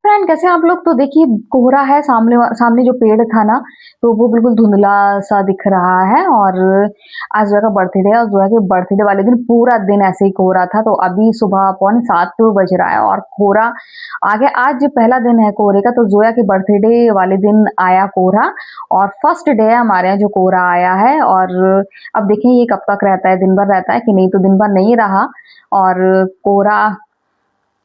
Friend कैसे हैं आप लोग? तो देखिए कोहरा है सामने सामने जो पेड़ था ना, तो वो बिल्कुल धुंधला-सा दिख रहा है और आज ज़ोया का बर्थडे है और ज़ोया के बर्थडे वाले दिन पूरा दिन ऐसे ही कोहरा था, तो अभी सुबह पौने 7 बज रहा है और कोहरा आ गया। आज पहला दिन है कोहरे का, तो ज़ोया के बर्थडे वाले दिन आया कोहरा और फर्स्ट डे है हमारे यहाँ जो कोहरा आया है और अब देखिए ये कब तक रहता है, दिन भर रहता है कि नहीं, तो दिन भर नहीं रहा और कोहरा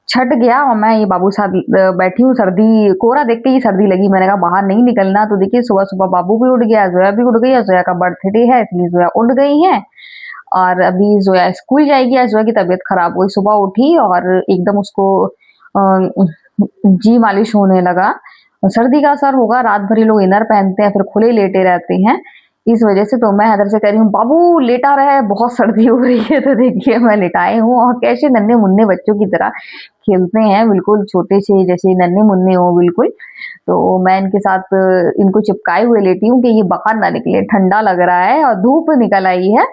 छट गया और मैं ये बाबू साथ बैठी हूँ, सर्दी कोहरा देख के ही सर्दी लगी। मैंने कहा बाहर नहीं निकलना, तो देखिए सुबह-सुबह बाबू भी उठ गया, ज़ोया भी उठ गई और ज़ोया का बर्थडे है इसलिए ज़ोया उठ गई है और अभी ज़ोया स्कूल जाएगी। आज ज़ोया की तबीयत खराब हुई, सुबह उठी और एकदम उसको जी मालिश होने लगा। सर्दी का असर होगा, रात भर ये लोग इनर पहनते हैं, फिर खुले लेटे रहते हैं। इस वजह से तो मैं हैदर से कह रही हूँ, "बाबू लेटा रहे, बहुत सर्दी हो रही है।" तो देखिए मैं लिटाई हूँ और कैसे नन्हे-मुन्ने बच्चों की तरह खेलते हैं, बिल्कुल छोटे से जैसे नन्हे-मुन्ने हों बिल्कुल। तो मैं इनके साथ इनको चिपकाए हुए लेटी हूँ कि ये बाहर ना निकले, ठंडा लग रहा है और धूप निकल आई है।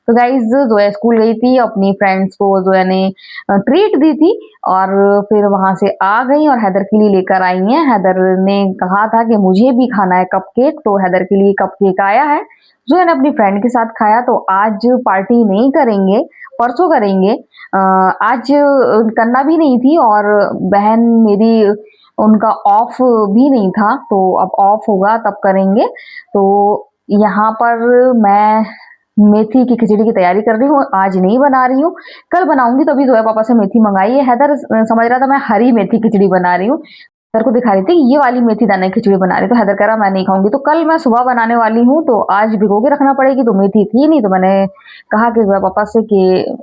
तो गाइज़ ज़ोया स्कूल गई थी, अपनी फ्रेंड्स को ज़ोया ने ट्रीट दी थी और फिर वहाँ से आ गई और हैदर के लिए लेकर आई हैं। हैदर ने कहा था कि मुझे भी खाना है कपकेक, तो हैदर के लिए कपकेक आया है। ज़ोया ने अपनी फ्रेंड के साथ खाया, तो आज पार्टी नहीं करेंगे, परसों करेंगे। आज करना भी नहीं थी और बहन मेरी उनका ऑफ भी नहीं था, तो अब ऑफ होगा तब करेंगे। तो यहाँ पर मैं मेथी की खिचड़ी की तैयारी कर रही हूँ, आज नहीं बना रही हूँ, कल बनाऊँगी। तो अभी ज़ोया पापा से मेथी मँगाई है, हैदर समझ रहा था मैं हरी मेथी खिचड़ी बना रही हूँ। हैदर को दिखा रही थी ये वाली मेथी दाना की खिचड़ी बना रही हूँ, तो हैदर कह रहा मैं नहीं खाऊँगी। तो कल मैं सुबह बनाने वाली हूँ, तो आज भिगो के रखना पड़ेगी, तो मेथी थी नहीं, तो मैंने कहा कि ज़ोया पापा से कि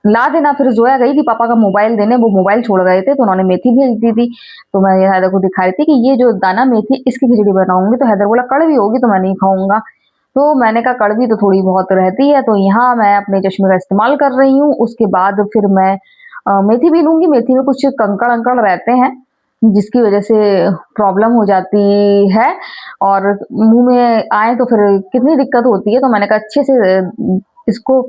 ला देना। फिर ज़ोया गई थी पापा का मोबाइल देने, वो मोबाइल छोड़ गए थे, तो उन्होंने मेथी भेज दी थी। तो मैं हैदर को दिखा रही थी कि ये जो दाना मेथी इसकी खिचड़ी बनाऊँगी, तो हैदर बोला कड़वी होगी तो मैं नहीं खाऊँगा। तो मैंने कहा कड़वी तो थोड़ी बहुत रहती है, तो यहाँ मैं अपने चश्मे का इस्तेमाल कर रही हूँ। उसके बाद फिर मैं मेथी भी लूँगी, मेथी में कुछ कंकड़-अंकड़ रहते हैं, जिसकी वज़ह से प्रॉब्लम हो जाती है और मुँह में आए तो फिर कितनी दिक्कत होती है। तो मैंने कहा अच्छे से इसको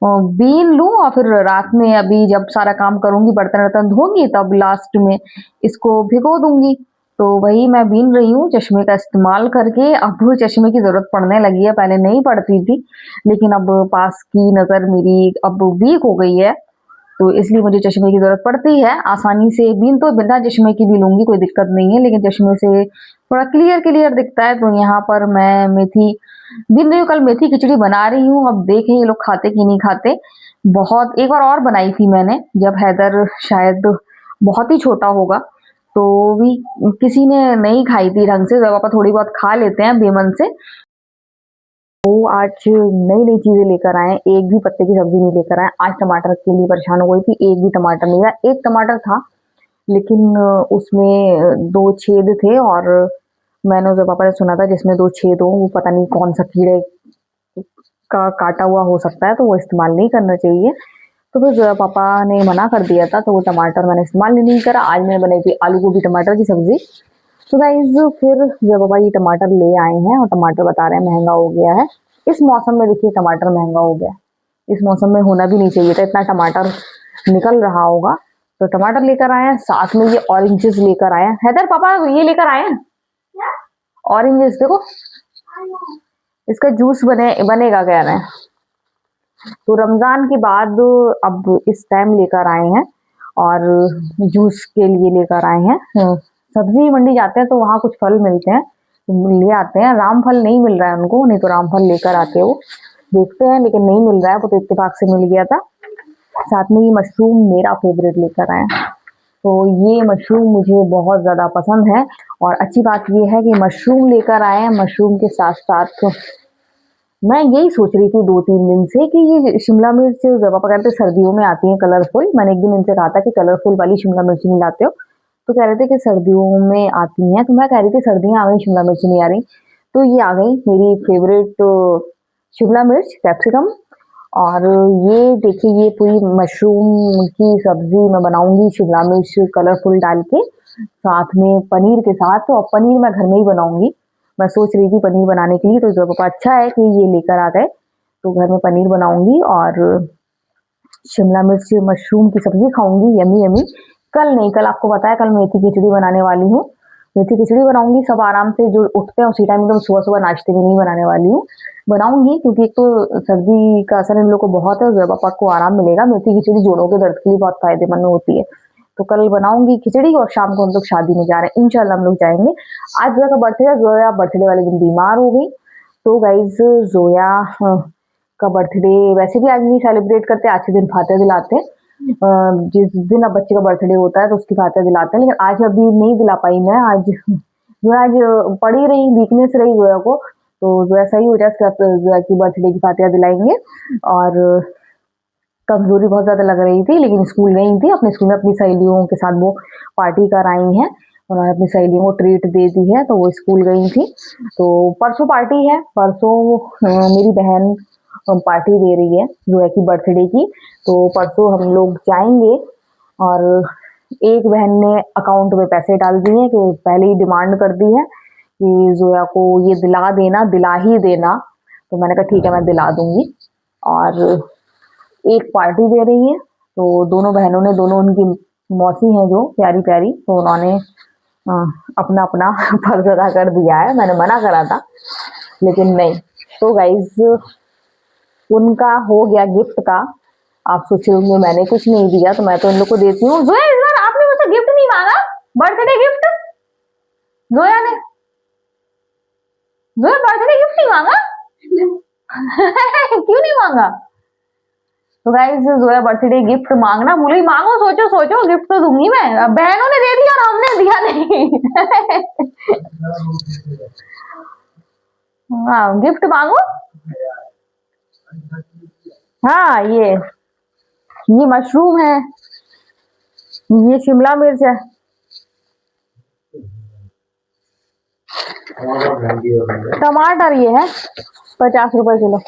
बीन लूँ और फिर रात में अभी जब सारा काम करूँगी, बर्तन-वर्तन धोंगी, तब लास्ट में इसको भिगो दूँगी। तो वही मैं बीन रही हूँ चश्मे का इस्तेमाल करके। अब चश्मे की ज़रूरत पड़ने लगी है, पहले नहीं पड़ती थी, लेकिन अब पास की नज़र मेरी अब वीक हो गई है, तो इसलिए मुझे चश्मे की ज़रूरत पड़ती है। आसानी से बीन तो बिना चश्मे की भी लूँगी, कोई दिक्कत नहीं है, लेकिन चश्मे से थोड़ा क्लियर-क्लियर दिखता है, तो यहाँ पर मैं मेथी बीन रही हूँ। कल मेथी खिचड़ी बना रही हूँ, अब देखें ये लोग खाते कि नहीं खाते। बहुत एक बार और बनाई थी मैंने, जब हैदर शायद बहुत ही छोटा होगा, तो भी किसी ने नहीं खाई थी ढंग से, पापा थोड़ी बहुत खा लेते हैं बेमन से। वो आज नई-नई चीज़ें लेकर आए हैं, एक भी पत्ते की सब्ज़ी नहीं लेकर आए। आज टमाटर के लिए परेशान हो गई थी, एक भी टमाटर नहीं आया। 1 टमाटर था, लेकिन उसमें 2 छेद थे और मैंने उसके पापा से सुना था जिसमें 2 छेद हों, वो पता नहीं कौन-सा कीड़े का काटा हुआ हो सकता है, तो वो इस्तेमाल नहीं करना चाहिए। तो फिर जो है पापा ने मना कर दिया था, तो वो टमाटर मैंने इस्तेमाल ही नहीं करा। आज मैंने बनाई थी आलू गोभी टमाटर की सब्ज़ी। तो गाइज़ फिर जब पापा ये टमाटर ले आए हैं और टमाटर बता रहे हैं महँगा हो गया है। इस मौसम में देखिए टमाटर महँगा हो गया है। इस मौसम में होना भी नहीं चाहिए था, इतना टमाटर निकल रहा होगा। तो टमाटर लेकर आए हैं, साथ में ये ऑरेंजेस लेकर आए हैं। हैदर पापा ये लेकर आए हैं, ऑरेंजेस देखो, इसका जूस बनेगा कह रहे हैं। तो रमज़ान के बाद अब इस टाइम लेकर आए हैं और जूस के लिए लेकर आए हैं। सब्ज़ी मंडी जाते हैं तो वहाँ कुछ फल मिलते हैं, ले आते हैं। रामफल नहीं मिल रहा है उनको, नहीं तो रामफल लेकर आते वो। देखते हैं लेकिन नहीं मिल रहा है, वो तो इत्तेफाक से मिल गया था। साथ में ये मशरूम मेरा फ़ेवरेट लेकर आए हैं। तो ये मशरूम मुझे बहुत ज़्यादा पसंद है और अच्छी बात ये है कि मशरूम लेकर आए हैं, मशरूम के साथ-साथ मैं यही सोच रही थी 2-3 दिन से कि ये शिमला मिर्च पापा कहते हैं सर्दियों में आती है कलरफुल। मैंने एक दिन इनसे कहा था कि कलरफुल वाली शिमला मिर्च नहीं लाते हो, तो कह रहे थे कि सर्दियों में आती हैं। तो मैं कह रही थी सर्दियाँ आ गई, शिमला मिर्च नहीं आ रही, तो ये आ गई मेरी फेवरेट शिमला मिर्च, कैप्सिकम। और ये देखिए ये पूरी मशरूम की सब्जी मैं बनाऊंगी शिमला मिर्च कलरफुल डाल के, साथ में पनीर के साथ। और पनीर मैं घर में ही बनाऊंगी, मैं सोच रही थी पनीर बनाने के लिए। तो जो पापा अच्छा है कि ये लेकर आ गए, तो घर में पनीर बनाऊंगी और शिमला मिर्च मशरूम की सब्जी खाऊंगी, यमी यमी। कल नहीं, कल आपको पता है कल मेथी खिचड़ी बनाने वाली हूँ। मेथी खिचड़ी बनाऊंगी, सब आराम से जो उठते हैं उसी टाइम, एकदम सुबह सुबह नाश्ते में नहीं बनाने वाली हूँ, बनाऊंगी क्योंकि एक तो सर्दी का असर इन लोग को बहुत है, जब पापा को आराम मिलेगा। मेथी खिचड़ी जोड़ों के दर्द के लिए बहुत फायदेमंद होती है, तो कल बनाऊंगी खिचड़ी और शाम को हम लोग शादी में जा रहे हैं, इंशाल्लाह हम लोग जाएंगे। आज जोया का बर्थडे है, जोया बर्थडे वाले दिन बीमार हो गई, तो गाइज जोया का बर्थडे वैसे भी आज नहीं सेलिब्रेट करते, आज के दिन फातिहा दिलाते हैं। जिस दिन अब बच्चे का बर्थडे होता है तो उसकी फातिहा दिलाते हैं, लेकिन आज अभी नहीं दिला पाई मैं। आज पड़ी रही, वीकनेस रही जोया को, तो जोया सही हो जाए उसके बाद जोया की बर्थडे की फातिहा दिलाएंगे। और कमजोरी बहुत ज्यादा लग रही थी, लेकिन स्कूल गई थी, अपने स्कूल में अपनी सहेलियों के साथ वो पार्टी कर आई हैं, उन्होंने अपनी सहेलियों को ट्रीट दे दी है, तो वो स्कूल गई थी। तो परसों पार्टी है, परसों मेरी बहन पार्टी दे रही है जोया की बर्थडे की, तो परसों हम लोग जाएंगे। और एक बहन ने अकाउंट में पैसे डाल दिए हैं, कि पहले ही डिमांड कर दी है कि जोया को ये दिला देना, दिला ही देना, तो मैंने कहा ठीक है मैं दिला दूंगी। और एक पार्टी दे रही है, तो दोनों बहनों ने, दोनों उनकी मौसी हैं जो प्यारी प्यारी, तो उन्होंने अपना अपना फर्ज अदा कर दिया है। मैंने मना करा था लेकिन नहीं, तो गाइज उनका हो गया गिफ्ट का। आप सोच रहे होंगे मैंने कुछ नहीं दिया, तो मैं तो इन लोग को देती हूँ। जोया इस बार आपने मुझसे गिफ्ट नहीं मांगा, बर्थडे गिफ्ट? जोया ने जोया बर्थडे गिफ्ट नहीं मांगा? क्यों नहीं मांगा? तो गाइस जोया बर्थडे गिफ्ट मांगना भूल गई, मांगो, सोचो सोचो, गिफ्ट तो दूंगी मैं। बहनों ने दे दिया और हमने दिया नहीं। हाँ गिफ्ट मांगो। हाँ ये मशरूम है, ये शिमला मिर्च है, टमाटर ये है 50 रुपए किलो,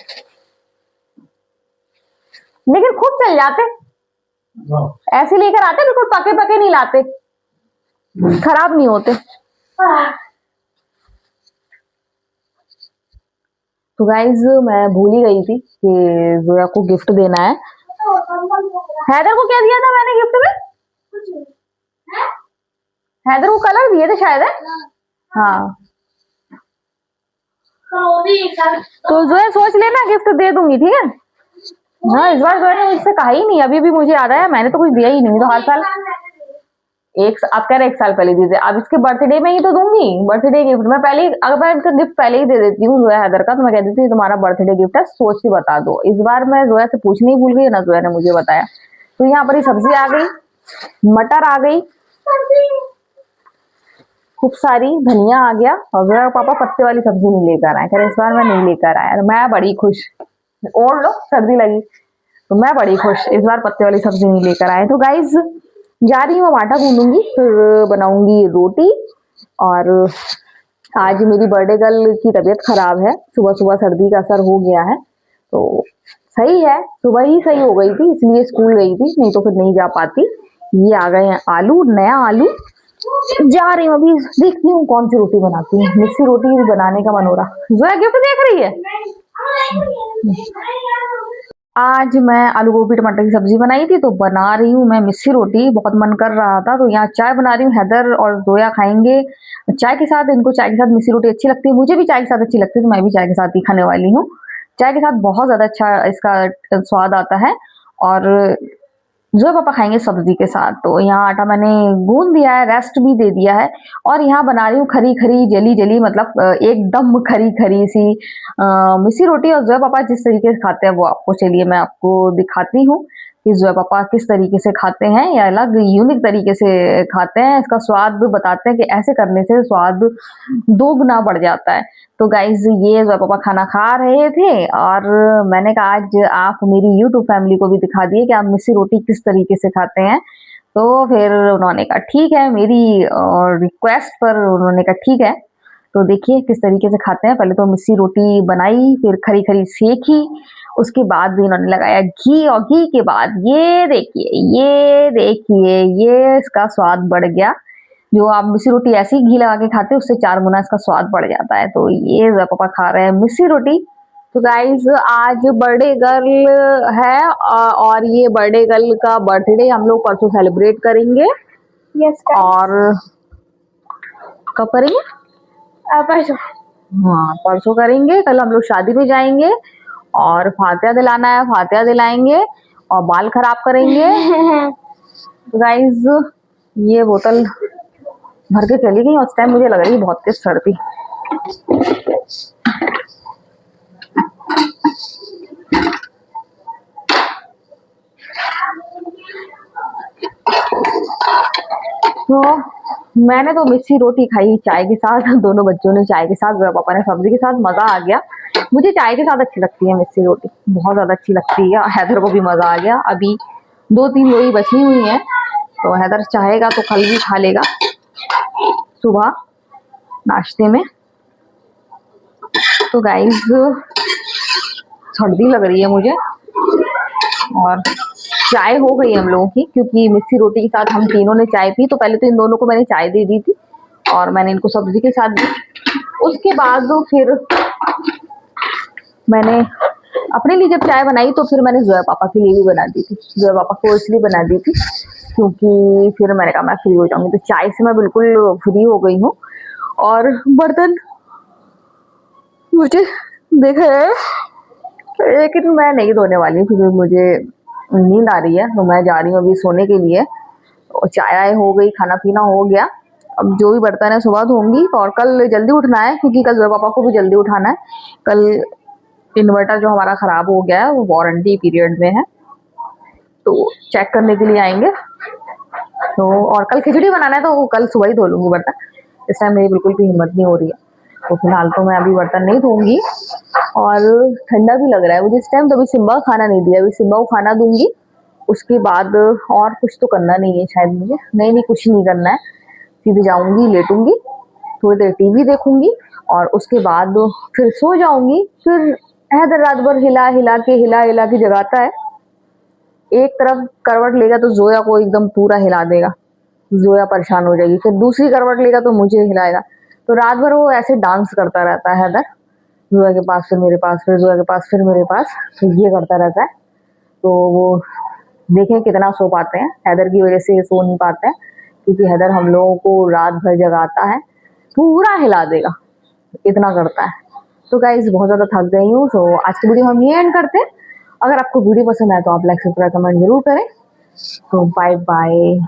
लेकिन खूब चल जाते, ऐसे लेकर आते, बिल्कुल पके पके नहीं लाते, खराब नहीं होते। तो गाइज मैं भूल ही गई थी कि जोया को गिफ्ट देना है। हैदर को क्या दिया था मैंने गिफ्ट में? हैदर को कलर दिए थे शायद है। हाँ तो जोया सोच लेना, गिफ्ट दे दूंगी, ठीक है। हाँ इस बार जोया ने मुझसे कहा ही नहीं, अभी भी मुझे याद आया, मैंने तो कुछ दिया ही नहीं, तो हर साल आप कह रहे 1 साल पहले दी थी, अब इसके बर्थडे में ही तो दूंगी बर्थडे गिफ्ट। मैं पहले अगर मैं इसका गिफ्ट पहले ही दे देती हूँ जोया हैदर का, तो मैं कह देती हूँ तुम्हारा बर्थडे गिफ्ट है, सोच के बता दो। इस बार मैं जोया से पूछने ही भूल गई ना, जोया ने मुझे बताया। तो यहाँ पर ही सब्जी आ गई, मटर आ गई खूब सारी, धनिया आ गया, और जोया पापा पत्ते वाली सब्जी नहीं लेकर आए, कह रहे इस बार मैं नहीं लेकर आया। मैं बड़ी खुश, ओढ़ लो सर्दी लगी, तो मैं बड़ी खुश, इस बार पत्ते वाली सब्जी नहीं लेकर आए। तो गाइज जा रही हूँ, आटा गूंदूंगी, फिर बनाऊंगी रोटी। और आज मेरी बर्थडे गर्ल की तबीयत खराब है, सुबह सुबह सर्दी का असर हो गया है, तो सही है सुबह ही सही हो गई थी, इसलिए स्कूल गई थी, नहीं तो फिर नहीं जा पाती। ये आ गए हैं आलू, नया आलू, जा रही हूँ अभी, देखती हूँ कौन सी रोटी बनाती हूँ, मिस्सी रोटी बनाने का मन हो रहा। जोया गिफ्ट देख रही है। आज मैं आलू गोभी टमाटर की सब्जी बनाई थी, तो बना रही हूँ मैं मिस्सी रोटी, बहुत मन कर रहा था, तो यहाँ चाय बना रही हूँ। हैदर और जोया खाएंगे चाय के साथ, इनको चाय के साथ मिस्सी रोटी अच्छी लगती है, मुझे भी चाय के साथ अच्छी लगती है, तो मैं भी चाय के साथ ही खाने वाली हूँ। चाय के साथ बहुत ज्यादा अच्छा इसका स्वाद आता है। और जो पापा खाएंगे सब्जी के साथ। तो यहाँ आटा मैंने गूंद दिया है, रेस्ट भी दे दिया है, और यहाँ बना रही हूँ खरी खरी जली जली, मतलब एकदम खरी खरी सी मिस्सी रोटी। और जो पापा जिस तरीके से खाते हैं वो आपको, चलिए मैं आपको दिखाती हूँ कि जो पापा किस तरीके से खाते हैं, या अलग यूनिक तरीके से खाते हैं, इसका स्वाद बताते हैं कि ऐसे करने से स्वाद दोगुना बढ़ जाता है। तो गाइज ये जो पापा खाना खा रहे थे, और मैंने कहा आज आप मेरी यूट्यूब फैमिली को भी दिखा दिए कि आप मिस्सी रोटी किस तरीके से खाते हैं। तो फिर उन्होंने कहा ठीक है, मेरी रिक्वेस्ट पर उन्होंने कहा ठीक है। तो देखिए किस तरीके से खाते हैं, पहले तो मिस्सी रोटी बनाई, फिर खरी खरी सेकी, उसके बाद भी इन्होंने लगाया घी, और घी के बाद ये देखिए ये इसका स्वाद बढ़ गया। जो आप मिस्सी रोटी ऐसी घी लगा के खाते हैं उससे 4 गुना इसका स्वाद बढ़ जाता है। तो ये पापा खा रहे हैं मिस्सी रोटी। तो गाइज आज बर्थडे गर्ल है, और ये बर्थडे गर्ल का बर्थडे हम लोग परसों सेलिब्रेट करेंगे। यस और कब करेंगे? परसों। हाँ परसों करेंगे। कल हम लोग शादी में जाएंगे और फातिहा दिलाना है, फातिहा दिलाएंगे और बाल खराब करेंगे। गाइस ये बोतल भर के चली गई। उस टाइम मुझे लग रही है बहुत तेज सर्दी। तो मैंने तो मिस्सी रोटी खाई चाय के साथ। दोनों बच्चों ने चाय के साथ, पापा ने सब्जी के साथ। मजा आ गया। मुझे चाय के साथ अच्छी लगती है मिस्सी रोटी, बहुत ज्यादा अच्छी लगती है। हैदर को भी मजा आ गया। अभी 2-3 लोई बची हुई हैं तो हैदर चाहेगा तो कल भी खा लेगा सुबह नाश्ते में। तो गाइस सर्दी लग रही है मुझे और चाय हो गई हम लोगों की, क्योंकि मिस्सी रोटी के साथ हम तीनों ने चाय पी। तो पहले तो इन दोनों को मैंने चाय दे दी थी और मैंने इनको सब्जी के साथ दी। उसके बाद फिर मैंने अपने लिए जब चाय बनाई तो फिर मैंने जोया पापा के लिए भी बना दी थी। जोया पापा को इसलिए बना दी थी क्योंकि फिर मैंने कहा मैं फ्री हो जाऊंगी। तो चाय से मैं बिल्कुल फ्री हो गई हूँ। और बर्तन मुझे देखा है, लेकिन मैं नहीं धोने वाली हूँ क्योंकि मुझे नींद आ रही है। तो मैं जा रही हूँ अभी सोने के लिए। और चाय हो गई, खाना पीना हो गया। अब जो भी बर्तन है सुबह धोऊंगी। और कल जल्दी उठना है क्योंकि कल जोया पापा को भी जल्दी उठाना है। कल इन्वर्टर जो हमारा खराब हो गया है वो वारंटी पीरियड में है, तो चेक करने के लिए आएंगे। तो और कल खिचड़ी बनाना है तो कल सुबह ही धो लूंगी बर्तन। इस टाइम मेरी बिल्कुल भी हिम्मत नहीं हो रही है, तो फिलहाल तो मैं अभी बर्तन नहीं धोऊंगी। और ठंडा भी लग रहा है मुझे इस टाइम, तो अभी सिम्बा को खाना नहीं दिया। अभी सिम्बा को खाना दूंगी, उसके बाद और कुछ तो करना नहीं है शायद मुझे। नहीं कुछ नहीं करना है, सीधे जाऊंगी, लेटूंगी, थोड़ी देर टीवी देखूंगी और उसके बाद फिर सो जाऊंगी। फिर हैदर रात भर हिला हिला के जगाता है। एक तरफ करवट लेगा तो जोया को एकदम पूरा हिला देगा, जोया परेशान हो जाएगी। फिर दूसरी करवट लेगा तो मुझे हिलाएगा। तो रात भर वो ऐसे डांस करता रहता है हैदर, जोया के पास फिर मेरे पास, फिर जोया के पास फिर मेरे पास, तो ये करता रहता है। तो वो देखें कितना सो पाते हैं। हैदर की वजह से सो नहीं पाते हैं क्योंकि हैदर हम लोगों को रात भर जगाता है, पूरा हिला देगा, इतना करता है। तो गाइस बहुत ज़्यादा थक गई हूँ, तो आज की वीडियो हम ये एंड करते हैं। अगर आपको वीडियो पसंद आए तो आप लाइक सब्सक्राइब कमेंट जरूर करें। तो बाय बाय।